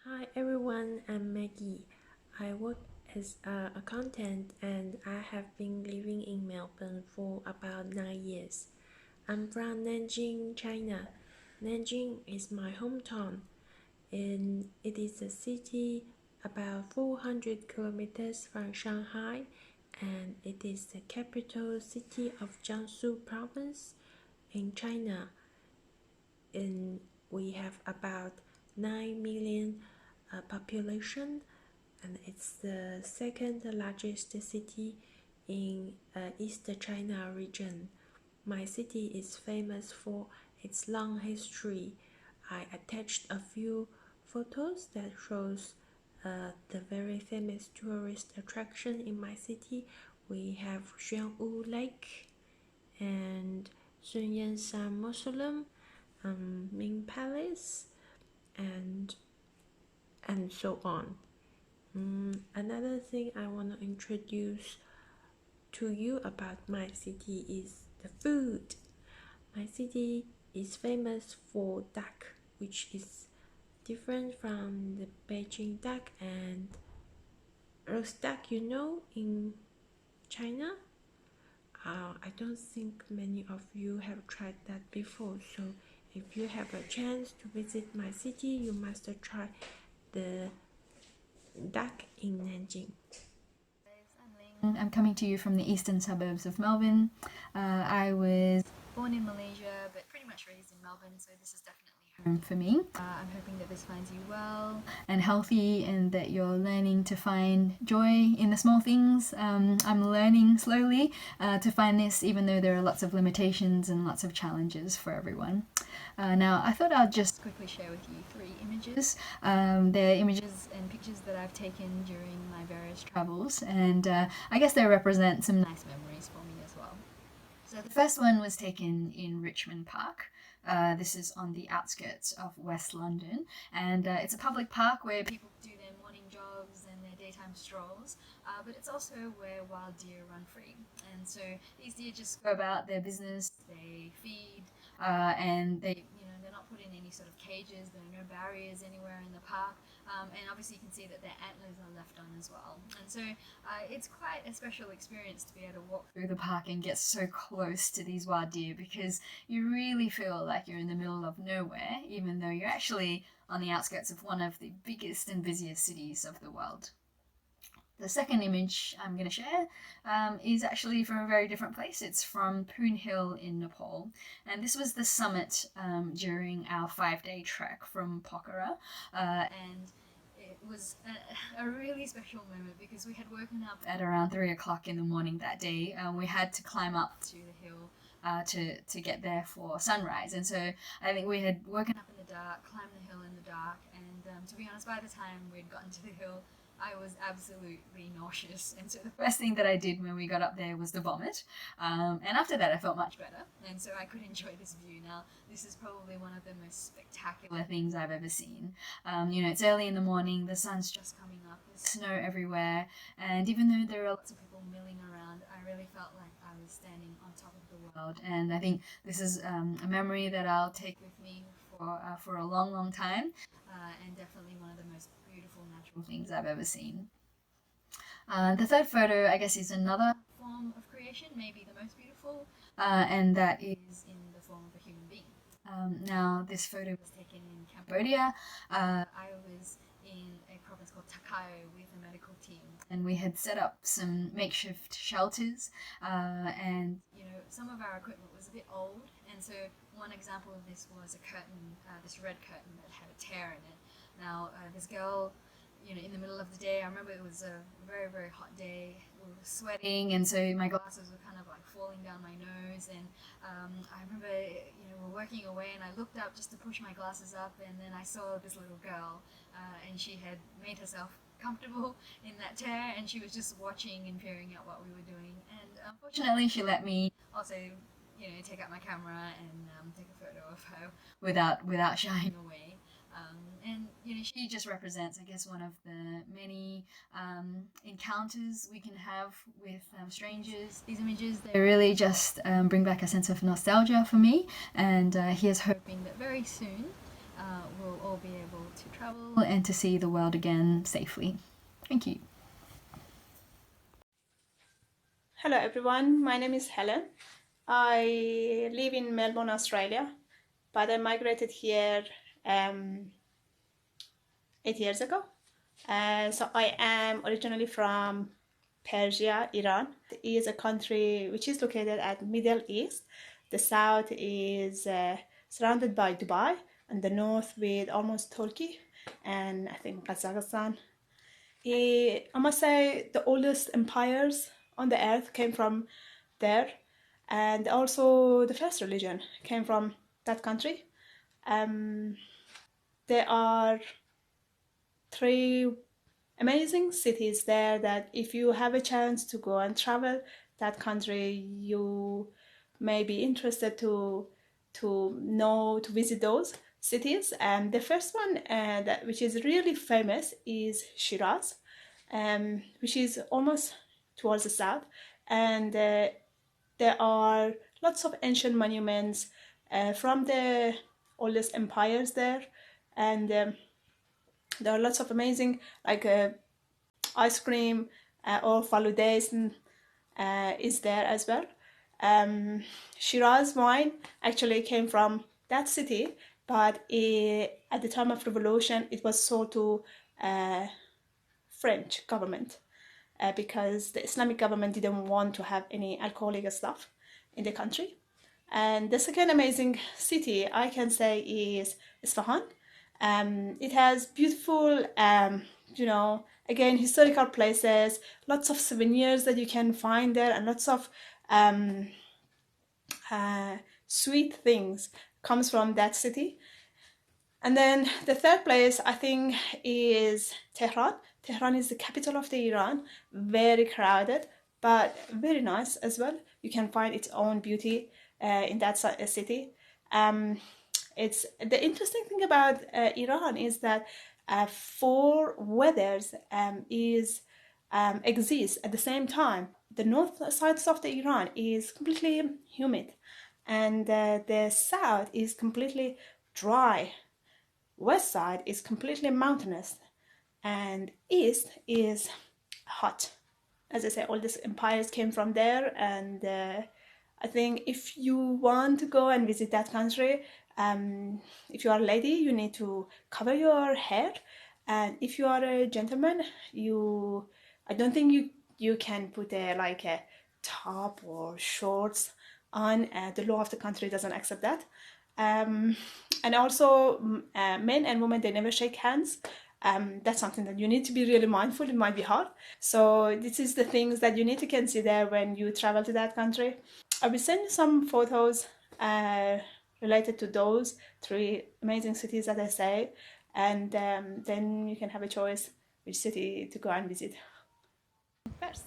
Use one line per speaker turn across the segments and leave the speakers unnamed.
Hi everyone, I'm Maggie. I work as a accountant and I have been living in Melbourne for about 9 years. I'm from Nanjing, China. Nanjing is my hometown and it is a city about 400 kilometers from Shanghai and it is the capital city of Jiangsu province in China. And we have about 9 million population and it's the second largest city in East China region. My city is famous for its long history. I attached a few photos that shows the very famous tourist attraction in my city. We have Xuanwu Lake and Sun Yan Mausoleum, Ming Palace, and so on. Another thing I want to introduce to you about my city is the food. My city is famous for duck, which is different from the Beijing duck and roast duck in China. I don't think many of you have tried that before, so if you have a chance to visit my city, you must try the duck in Nanjing.
I'm coming to you from the eastern suburbs of Melbourne. I was born in Malaysia, but pretty much raised in Melbourne, so this is definitely home for me. I'm hoping that this finds you well and healthy, and that you're learning to find joy in the small things. I'm learning slowly to find this, even though there are lots of limitations and lots of challenges for everyone. Now, I thought I'd just quickly share with you three images. They're images and pictures that I've taken during my various travels, and I guess they represent some nice memories for me as well. So the first one was taken in Richmond Park. This is on the outskirts of West London, and it's a public park where people do their morning jogs and their daytime strolls, but it's also where wild deer run free. And so these deer just go about their business, they feed, and they're not put in any sort of cages. There are no barriers anywhere in the park, and obviously you can see that their antlers are left on as well. And so it's quite a special experience to be able to walk through the park and get so close to these wild deer, because you really feel like you're in the middle of nowhere, even though you're actually on the outskirts of one of the biggest and busiest cities of the world. The second image I'm going to share is actually from a very different place. It's from Poon Hill in Nepal, and this was the summit during our 5-day trek from Pokhara, and it was a really special moment because we had woken up at around 3 o'clock in the morning that day. We had to climb up to the hill to get there for sunrise, and so I think we had woken up in the dark, climbed the hill in the dark, and to be honest, by the time we'd gotten to the hill, I was absolutely nauseous, and so the first thing that I did when we got up there was to vomit. And after that, I felt much better, and so I could enjoy this view. Now, this is probably one of the most spectacular things I've ever seen. It's early in the morning, the sun's just coming up, there's snow everywhere, and even though there are lots of people milling around, I really felt like I was standing on top of the world. And I think this is a memory that I'll take with me for a long, long time, and definitely one of the most beautiful natural things I've ever seen. The third photo, I guess, is another form of creation, maybe the most beautiful, and that is in the form of a human being. Now, this photo was taken in Cambodia. I was in a province called Takeo with a medical team, and we had set up some makeshift shelters, and some of our equipment was a bit old, and so one example of this was a curtain, this red curtain that had a tear in it. Now, this girl, in the middle of the day, I remember it was a very, very hot day. We were sweating, and so my glasses were kind of like falling down my nose. And I remember, we're working away, and I looked up just to push my glasses up, and then I saw this little girl, and she had made herself comfortable in that chair, and she was just watching and peering at what we were doing. And unfortunately, she let me also, take out my camera and take a photo of her without shying away. And she just represents, I guess, one of the many encounters we can have with strangers. These images, they really just bring back a sense of nostalgia for me, and here's hoping that very soon we'll all be able to travel and to see the world again safely. Thank you.
Hello everyone, my name is Helen. I live in Melbourne, Australia, but I migrated here 8 years ago. So I am originally from Persia, Iran. It is a country which is located at Middle East. The south is surrounded by Dubai, and the north with almost Turkey and I think Kazakhstan. I must say the oldest empires on the earth came from there, and also the first religion came from that country. There are 3 amazing cities there that if you have a chance to go and travel that country, you may be interested to visit those cities. And the first one, which is really famous, is Shiraz, which is almost towards the south, and there are lots of ancient monuments from the oldest empires there, and there are lots of amazing like ice cream or faludes is there as well. Shiraz wine actually came from that city, but at the time of revolution it was sold to French government because the Islamic government didn't want to have any alcoholic stuff in the country. And the second amazing city I can say is Isfahan. It has beautiful, again, historical places, lots of souvenirs that you can find there, and lots of sweet things comes from that city. And then the third place I think is Tehran. Tehran is the capital of the Iran, very crowded, but very nice as well. You can find its own beauty in that city. It's the interesting thing about Iran is that 4 weathers exist at the same time. The north sides of the Iran is completely humid, and the south is completely dry. West side is completely mountainous, and east is hot. As I say, all these empires came from there, and I think if you want to go and visit that country, if you are a lady, you need to cover your hair, and if you are a gentleman, I don't think you can put a top or shorts on. The law of the country doesn't accept that. And also men and women, they never shake hands. That's something that you need to be really mindful. It might be hard. So this is the things that you need to consider when you travel to that country. I will send you some photos related to those 3 amazing cities that I say, and then you can have a choice which city to go and visit first.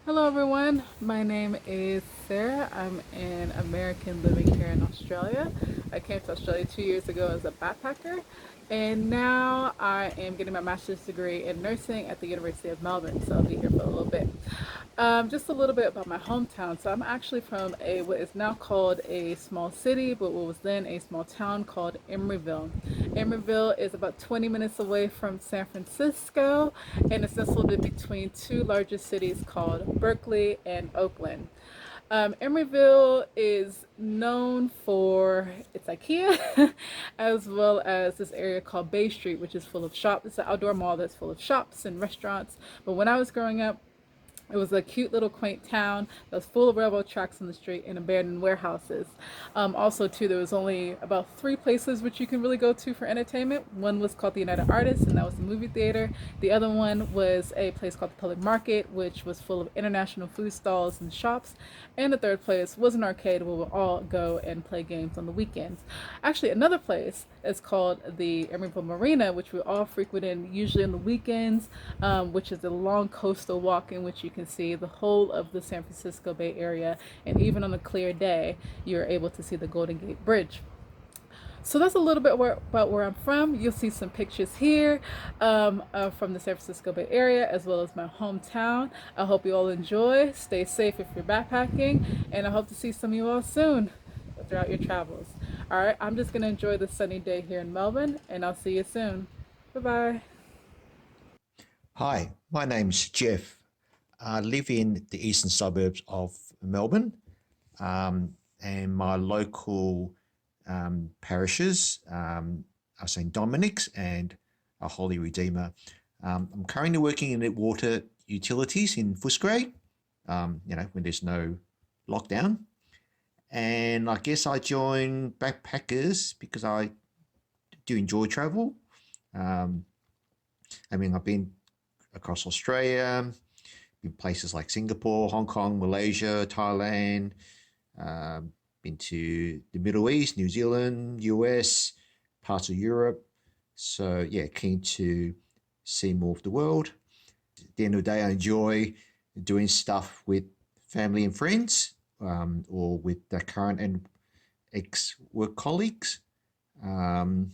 Hello everyone, my name is Sarah. I'm an American living here in Australia. I came to Australia 2 years ago as a backpacker, and now I am getting my master's degree in nursing at the University of Melbourne, so I'll be here for a little bit. Just a little bit about my hometown. So I'm actually from what is now called a small city, but what was then a small town called Emeryville. Emeryville is about 20 minutes away from San Francisco, and it's nestled between 2 larger cities called Berkeley and Oakland. Emeryville is known for its IKEA, as well as this area called Bay Street, which is full of shops. It's an outdoor mall that's full of shops and restaurants. But when I was growing up, it was a cute little quaint town that was full of railroad tracks on the street and abandoned warehouses. Also, too, there was only about 3 places which you can really go to for entertainment. One was called the United Artists, and that was the movie theater. The other one was a place called the Public Market, which was full of international food stalls and shops. And the third place was an arcade where we'll all go and play games on the weekends. Actually, another place is called the Emeryville Marina, which we all frequent in usually on the weekends, which is a long coastal walk in which you can see the whole of the San Francisco Bay Area, and even on a clear day you're able to see the Golden Gate Bridge. So that's a little bit about where I'm from. You'll see some pictures here from the San Francisco Bay Area, as well as my hometown. I hope you all enjoy. Stay safe if you're backpacking, and I hope to see some of you all soon throughout your travels. All right, I'm just going to enjoy the sunny day here in Melbourne, and I'll see you soon. Bye bye.
Hi, my name's Jeff. I live in the eastern suburbs of Melbourne, and my local parishes are St Dominic's and a Holy Redeemer. I'm currently working in the water utilities in Footscray, when there's no lockdown. And I guess I joined Backpackers because I do enjoy travel. I've been across Australia, been places like Singapore, Hong Kong, Malaysia, Thailand, been to the Middle East, New Zealand, US, parts of Europe. So yeah, keen to see more of the world. At the end of the day, I enjoy doing stuff with family and friends, or with the current and ex-work colleagues. And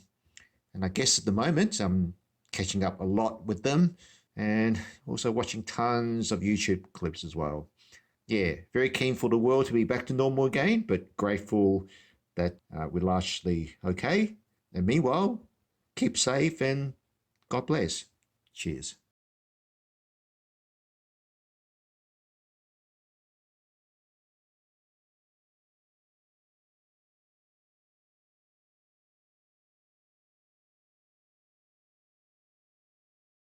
I guess at the moment, I'm catching up a lot with them and also watching tons of YouTube clips as well. Yeah, very keen for the world to be back to normal again, but grateful that we're largely okay. And meanwhile, keep safe and God bless. Cheers.